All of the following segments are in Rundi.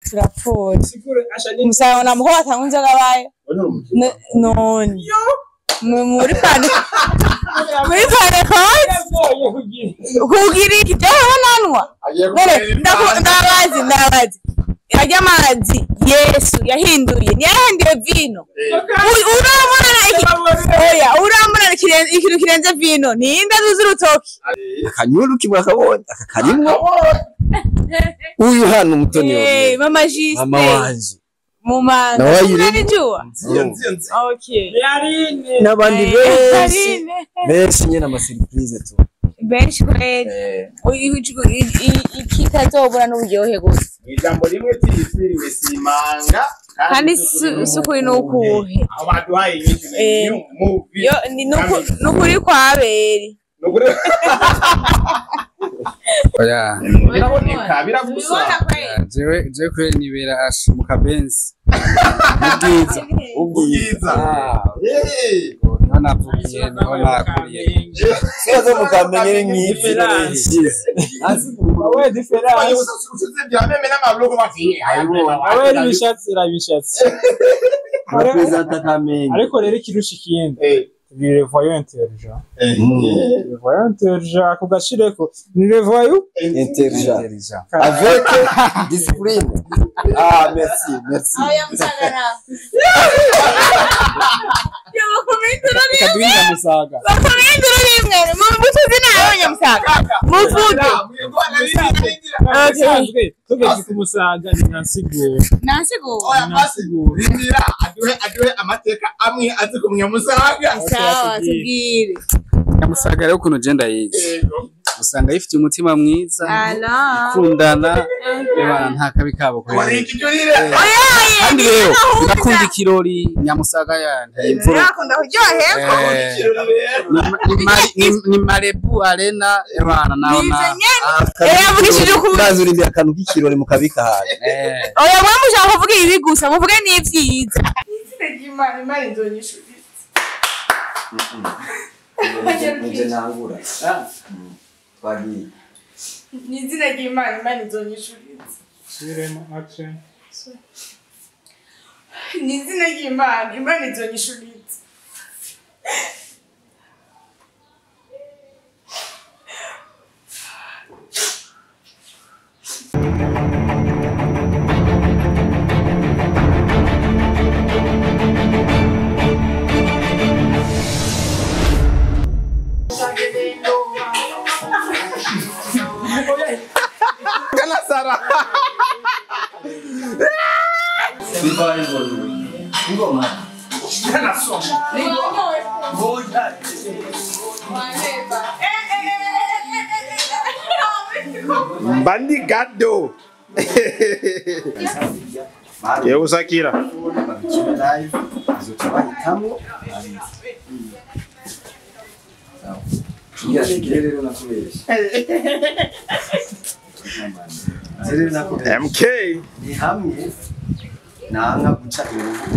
turapfuye musaga namuho batangunze gabaye none muri pane kugira ibyo nanwa ndabazi yajya amazi Yesu yahinduye niyahinduye vino uramurana ikintu kirenze vino ninde azuze urutoki akanyuru kimwe akabonye akarimwo uyu hano umutoni mama Juste mama wanje mumana unanijua okay n'abandi benshi nyene ama surprise tu benshi kweli ikitazobura n'uburyohe gusa ijambo rimwe tirifiriwe simanga kandi sukuri nukuhe abaduhaye nyinshi yo nukuri kwaberi oya biraboneka biragusa jewe kwe nibera mu kabenzi ubwiza navukiye niho nakuriye sizo mukamenye nk'ifi awe diference usuze byameme n'amablogo bati awe bishatsi representa kamenye ariko rero ikirushi kindi le voyou intelligent le voyou intelligent ko gashireko ni le voyou intelligent avec discipline merci aya musagara yo bakomendura musaga bakomendura rimwe mu butuzi nayo nyamusaga muvuge okay tugeze ku musaga ni nansiguro oya masiguro indira aduhe amateka amwe azi ku munyamusaga sawa tubwire nyamusaga rero kuno genda yize usanga yifite umutima mwiza kundana ebana nta kabi kabo ko kandi rero ndakunda ikirori nyamusaga yanje imvura nakunda kuryoherwa ni marebu arena ebana naona yavugishije kurazura imbere akantu k'ikirori mu kabika hano oya mwe mushaka kuvuga ibi gusa muvuge n'ivyiza Imana nzonyishuriza nije nangura twagiye ni izina ry'Imana nzonyishuriza action ni izina ry'Imana nzonyishuriza Bandigado. Eu usakira. MK ni hamwe nanga guca ibintu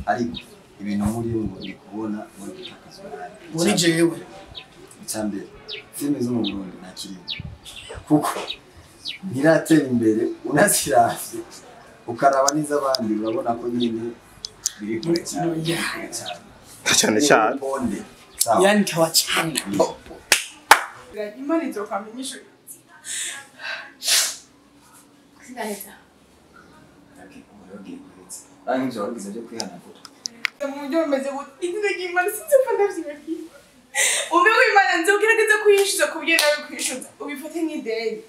ariko ibintu muri ndi kubona muri gutakazwa muri jewe cyambere filme zo mu Burundi nakiri kuko ntiratera imbere unasirafye ukaraba niza abandi urabona ko nyine biri kure cyane cyane yani tawachana Imana izokamenyesha Sinaheza Rangi nzoro bizaje kwihana kuto Mujyo meze ngo izina ry'Imana sinzopfa ndavyibagiye Ube w'Imana nzogerageza kuyishuza kubye nawe kwishuza ubifate nk'ideni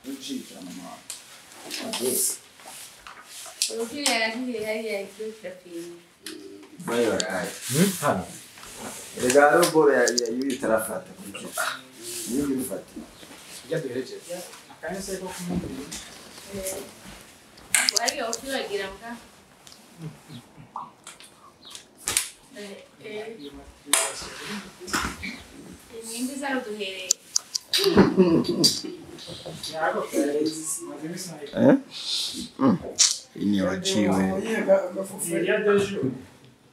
Ucika mama Yes Ukiri hariya ikirushafini Bayo kai hano Regalo bora ya yuri tarafata kuki Nibi bifata Ya duhereje Akanya seko kumubiri Wari ukiwagira mbwa Nimbi zaro duhere Ini wachiwe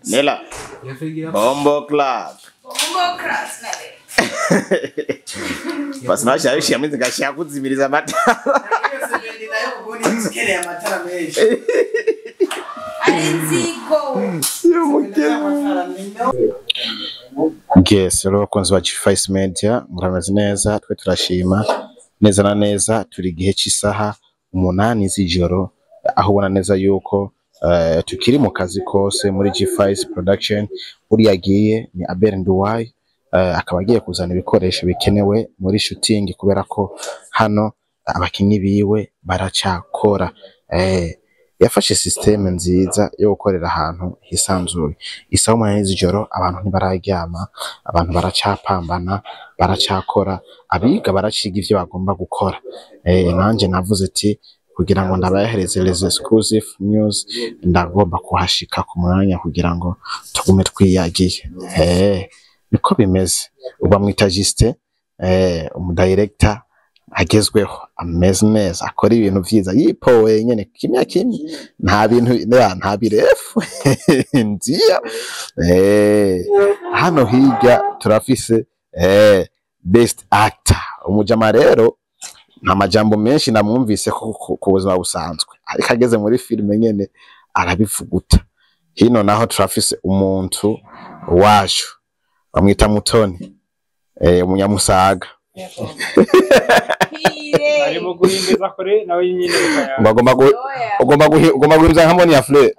Nela Bombo class Bombo class nale basi nasha yishya mwizi gashya kuzimiriza amatara Yes, rero bakunzi ba G5 Media murameze neza, twe turashima neza na neza, turi gihe cy'isaha 8 z'ijoro, aho ubona neza yuko tukiri mu kazi kose muri G5 Production. Uri yagiye ni Abel Nduwayi, akaba agiye kuzana ibikoresho bikenewe muri shooting, kubera ko hano abakinyi biwe baracakora. Yafashe system nziza yo gukorera ahantu hisanzuye. Isaha 8 z'ijoro abantu ntibararyama, abantu baracapambana, baracakora, abiga baraciga ivyo bagomba gukora. Nanje navuze ati kugira ngo ndabahereze les exclusive news, ndagomba kuhashika ku mwanya kugira ngo tugume twiyagiye. Niko bimeze. Uba mwita Juste, umudirector agezweho, ameze neza, akora ibintu vyiza, yipowe nyene kimya kimya, nta bintu nta birefu nziya. Hano hirya turafise best actor. Umujama rero nta majambo menshi namwumvise ku buzima busanzwe, ariko ageze muri filime nyene arabivuguta. Hino naho turafise umuntu wacu bamwita Mutoni, umunyamusaga. ari mu guhimbiza kore nawe nyine ugomba guhimbiza hamwe ya fleur.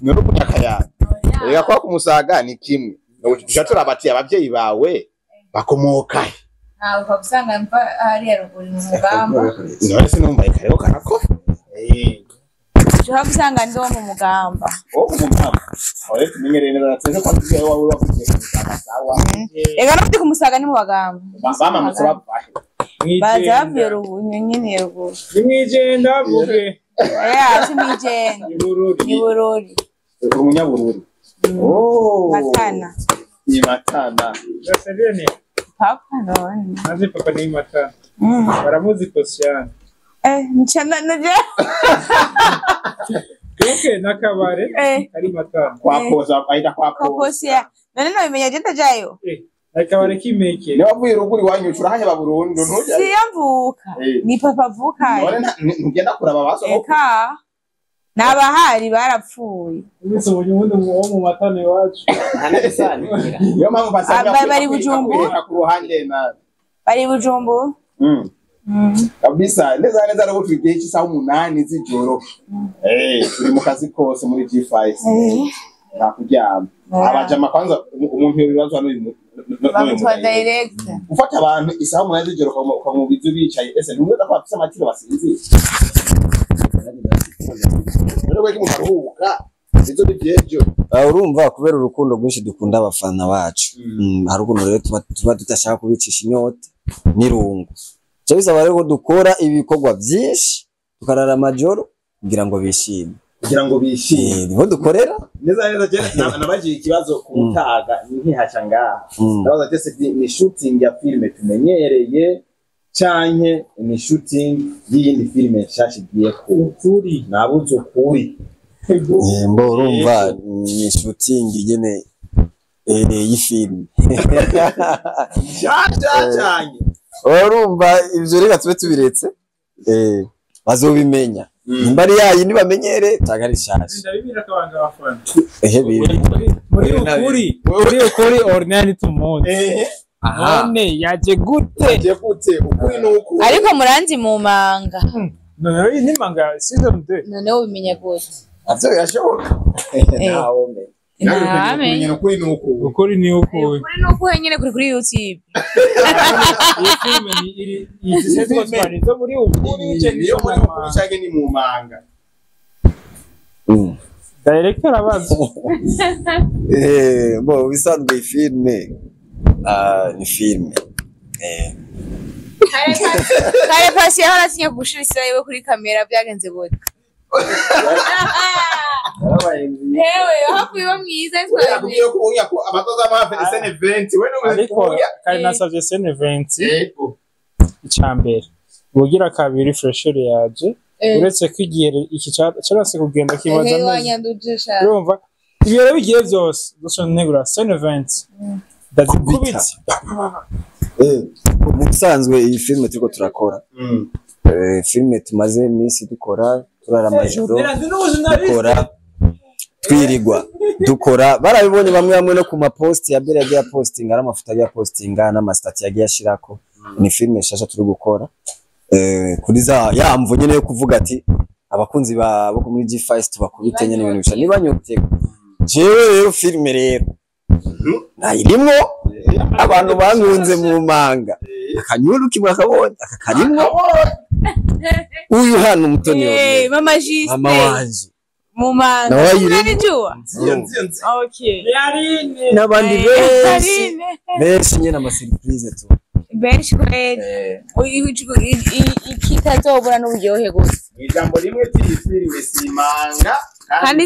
Nero kunyakaya rega kwa kumusaga ni kimwe ujatura abati abavyeyi bawe bakomoka ukagusanga mva hari yaruguru mu mugamba. None sinumva ikareko karako ushobora gusanga ndi wo mu mugamba. Umugamba aho tumenyereye neza natse ko tugiye wawe bakugiye kumusaga sawa. Ega no kumusaga ni mu bagamba bama musaba bahe bazavuye rubunye nyine ruguru nimwijenda vuge simwijenda ni bururi umunyabururi. Matana ni Matana gasebene papa none nazi papa ni Matana baramuzi Kosiana nchana naje Kuke nakabare ari Matana kwapoza aida kwapoza none no bimenya genda jayo nakabare kimeke ne wavuye ruguri wanyucura hanye ba Burundi ntujya siyamvuka ni papa vuka none ntugenda kuraba baso eka nabahari barapfuye ubise ubundi mu Matana wacu anabisani yo mama basanga bari Bujumbu ku ruhande na bari Bujumbu kabisa neza neza rero tugiye cy'isaha 8 z'ijoro. Turi mu kazi kose muri G5 nakuryama abajama kwanza umuntu yobibazo hano bamutwa direct ufata abantu isaha 8 z'ijoro ukamubiza bicaye ese ntumweza ko afite amatiro basinzi rero weke mu karuhuka izo bivyejo urumva kubera urukundo rwinshi dukunda abafana bacu. Hari ukuntu rero tuba tutashaka kubicisha inyota n'irungu, cyo bisaba rero dukora ibikorwa byinshi tukarara amajoro kugira ngo bishime niho dukorera neza neza je nabagiye ikibazo ku mutaga ntihaca ngaha ndabaza tese ni shooting ya filme tumenyereye canke ni shooting y'indi filme shashigiye kuri nabuzo kuri mbo urumva ni shooting nyene y'ifilme cyane urumva ivyo reka tube tubiretse bazobimenya nimbari yayi nibamenyere tagari shaje ndabibira kabanga bafana bibi muri ukuri Ornella tumuzi none yaje gute ukuri nuko ariko muranzi mu manga none ni manga season 2 none ubimenya gute avyo yashoboka naho me ukuri ni uko nyene kuri YouTube iyi filme iri izisetwa twanizo muri niyo muri ukuri cyane ni mu manga director abazi bo bisanzwe filme ni filme kare pasi yaho natinya gushira Israel kuri kamera byagenze gute hewe hakuye mwiza twagiye kuya ko abatoza amafe sene 20 we ariko kare nasavye sene 20 icambere ugira kabiri fresher yaje uretse kwigiye iki cyarase kugenda kibaza neza urumva ibiro bigiye byose negura sen event ndazikubitse mu bisanzwe iyi filime turiko turakora filime tumaze iminsi dukora turara amajoro dukora twirigwa dukora barabibonye bamwe no ku maposti ya mbere yagiye postinga n'amafoto yagiye postinga n'amastati yagiye ashirako ni filime shasha turi gukora kuri za yamvu nyene yo kuvuga ati abakunzi babo ko muri G5 tubakubite nyene ibintu bisha niba nyotego jewe rero filime rero nayirimwo abantu bangunze mu manga akanyuru kimwe akabonye akakarimwo uyu hano mutoni mama Juste mama wanje mu manga unanijua okay n'abandi benshi nyene ama surprise tu benshi kweli ikitazobura n'uburyohe gusa ijambo rimwe tiri filime simanga kandi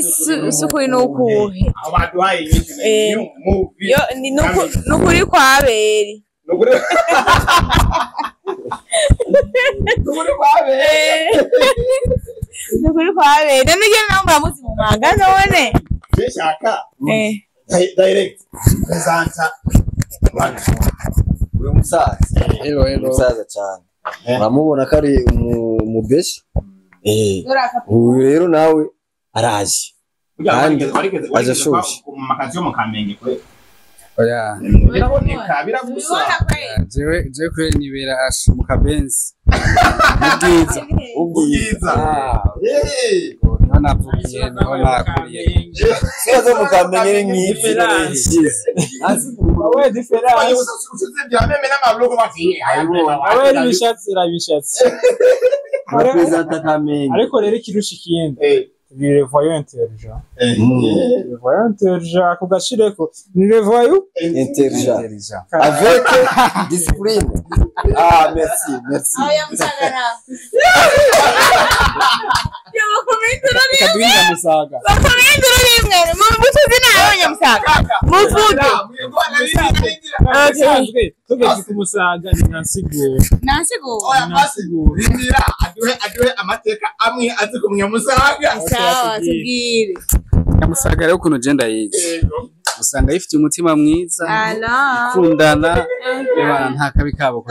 sukuri nukuhe abaduhaye inyinshi movie yo ni nukuri kwaberi nukuri kwaberi nige namba muzi mu manga none bishaka direct presenter uyu musaza musaza cyane uramubona ko ari umubeshi uyu rero nawe araje kandi aje ashushe mu makazi yo mu Kamenge kwe oya biraboneka biragusa jewe kwe nibera mu Kabenzi ubwiza niho navukiye niho nakuriye sizo mu Kamenge nk'ifi n'ishize awe difference usuze bya meme n'amablogo bati awe bishatse representa Kamenge ariko rero ikirusha ikindi le voyant intelligent le voyant intelligent ako gashireko ni le voyant intelligent avec discipline merci aya musagara yo bakomendura rimwe mu butuzi nayo nyamusaga muvuge okay tugeze ku musaga ni nansigura oya masigura indira aduhe amateka amwe azi ku munyamusaga sawa tubwire nyamusaga rero kuno genda yize usanga yifite umutima mwiza ikundana ebana nta kabi kabo ko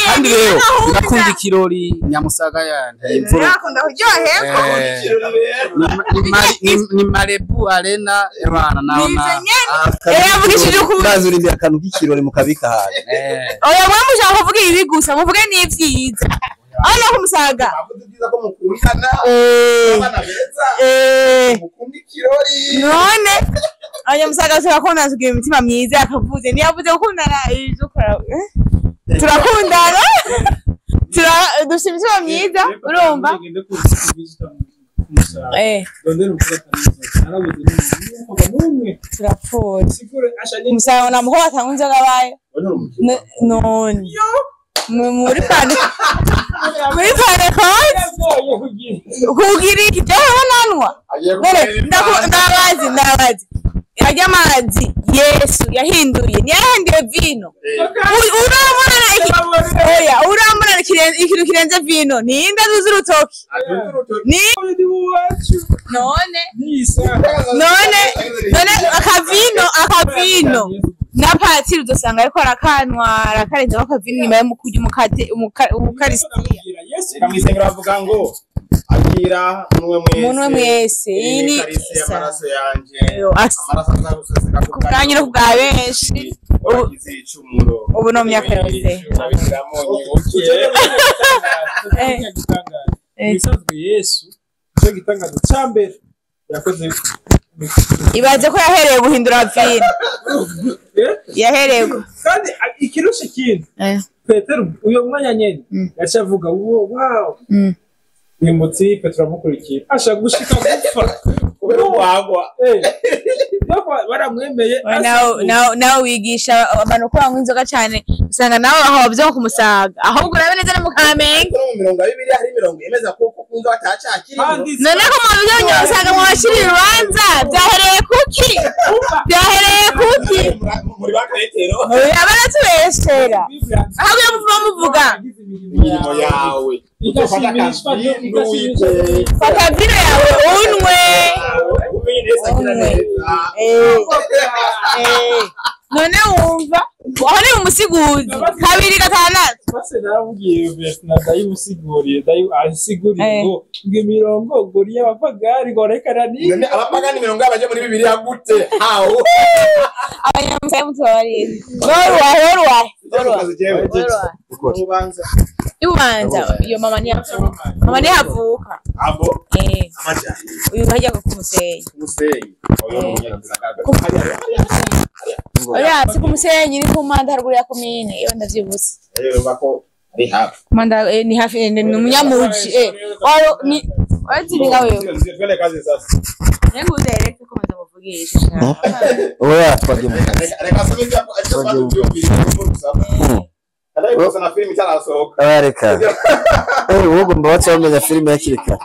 kandi rero ndakunda ikirori nyamusaga yanje imvura nakunda kuryoherwa ni Marebu Arena ebana naona yavugishije ukubazura imbere akantu k'ikirori mu kabika hano oya mwe mushaka kuvuga ibi gusa muvuge n'ivyiza ana kumusaga avuga ko mukundana abana beza mukunda ikirori none anya musaga turakundana tugira imitima myiza akavuze ni yavuze gukundana izukora turakundana dufite imitima myiza urumva turapfuye musaga namuho batangunze gabaye none muri pande kugira ibyo nanwa ndabazi ajya amazi Yesu yahinduye niyahinduye vino uramurana ikintu kirenze vino ninde azuza urutoki none akavino na patiri udusanga ariko arakanwara karenze akavino nyuma yo kujya umukaristiya kamwisengera bavuga ngo agira munwe mwese ini amaraso yanje kuganyira kubwa benshi ubu no myaka yose Yesu cyo gitangazo cyambere yakoze ibaze ko yahereye guhindura vino yahereye kandi ikirusha ikindi Petero uyo mwanya nyene yacavuga wow nimutsi Petero amukurikiye ashaka gushika gupfa kubera wagwa baramwemeye nawe wigisha abantu ko banywa inzoga cyane usanga nawe aho byo kumusaga ahubwo urabe neza mu Kamenge mu 200 hari 20 yemeza ko kunzo atacakiri none ko mu byo usanga mu bashiri rubanza byahereye kuki muri bakretero abana tubeshera aho muvuga imirimo yawe fata vino yawe unwe none wumva aho ni umusiguzi kabiri gatandatu bose naramubwiye Vesna ndayimusiguriye ndayisiguriye ngo imirongo guri y'abapagani ngo rekana ni none abapagani mirongo yabaje muri Bibiliya gute hawo abanyamusaye mutwari ubanza iyo mama ni havuka abo amaja uyu hajya kumusenyi oya si kumusenyi ni kumanda haruguru ya komine iyo ndavyibutse bako ari hafi manda ni hafi ni umunyamuji waro ni wazi ngawe twende kazi sasa nengo direct ko manda muvugisha oya twagiye mu kazi reka sabiti acho byumvira Alaiko na film itarasohoka. Areka. Wowe ugomba wacamenya film yakiri kare.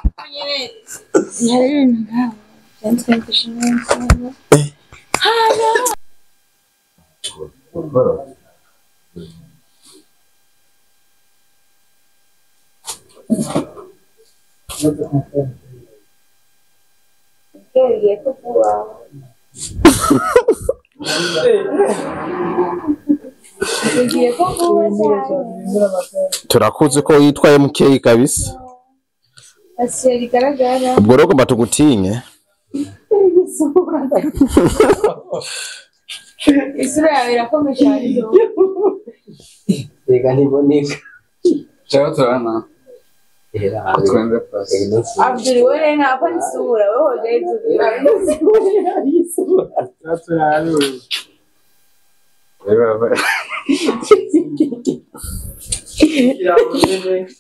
Turakuze ko yitwaye mukeyi kabisa. Asiri garagara. Ubwo rero ugomba tugutinye. Isura yawe irakomeye cyane. Rega niboneka. Cyangwa turana. Twende pasi. Abdul wewe nako nisura wewe hoje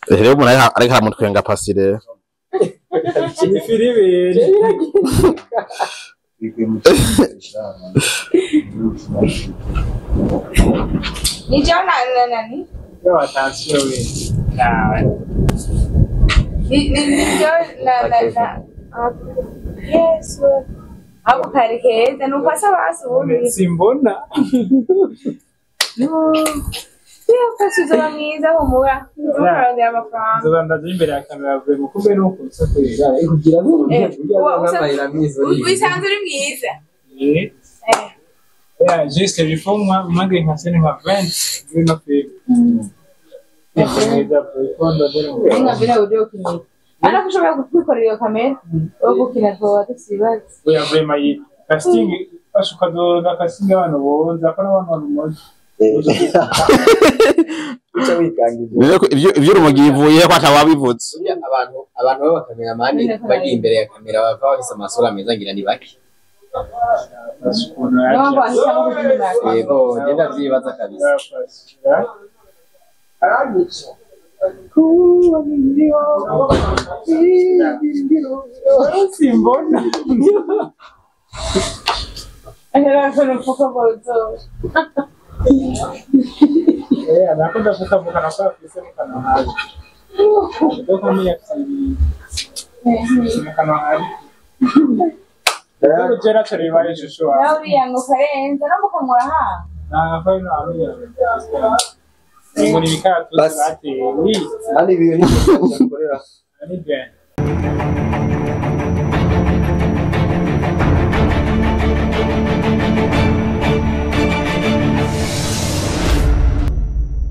Rero umuntu ariko aramutwenga pasi rero. Ni jana nani? Yo attention we. Ni jana. Yes. Hapo kari heza nupasa basi ubundi. Simbona. No. Iyo kasuza mwiza humura. Ntukarondera amafaranga. Nzoba ndaje imbere ya kamera vuye mukumbe nuko nsakuriza kugira ngo n'amahera mwiza. Wisanze uri mwiza. Yeah, juste before mage nkasene nka 20 bino pe. Nga bila udio kimwe. Ana kushobora gukorera iyo kamera wo gukina twa tusibaze. Oya vrema yi casting ashuka do na casting abantu bonza ko n'abantu mumoje. Uca wikangije. Ivyo urumogi ivuye ko atawabivutse. Abantu b'abakameramani bagiye imbere ya kamera bava bafise amasura meza ngira ni bake. Yego genda vyibaza kabisa. Simbona. Era solo poco bolso. Nakunda kukavuka na kwa kise kana hali. Ndio mimi yakiri. Kana hali. Ndio jera charibaye shusho. Nauri yango karenza namukamura ha. Na kwa ino amia. Ngoni bikatu ati. Ani biyo ni kukorera. Ani gani.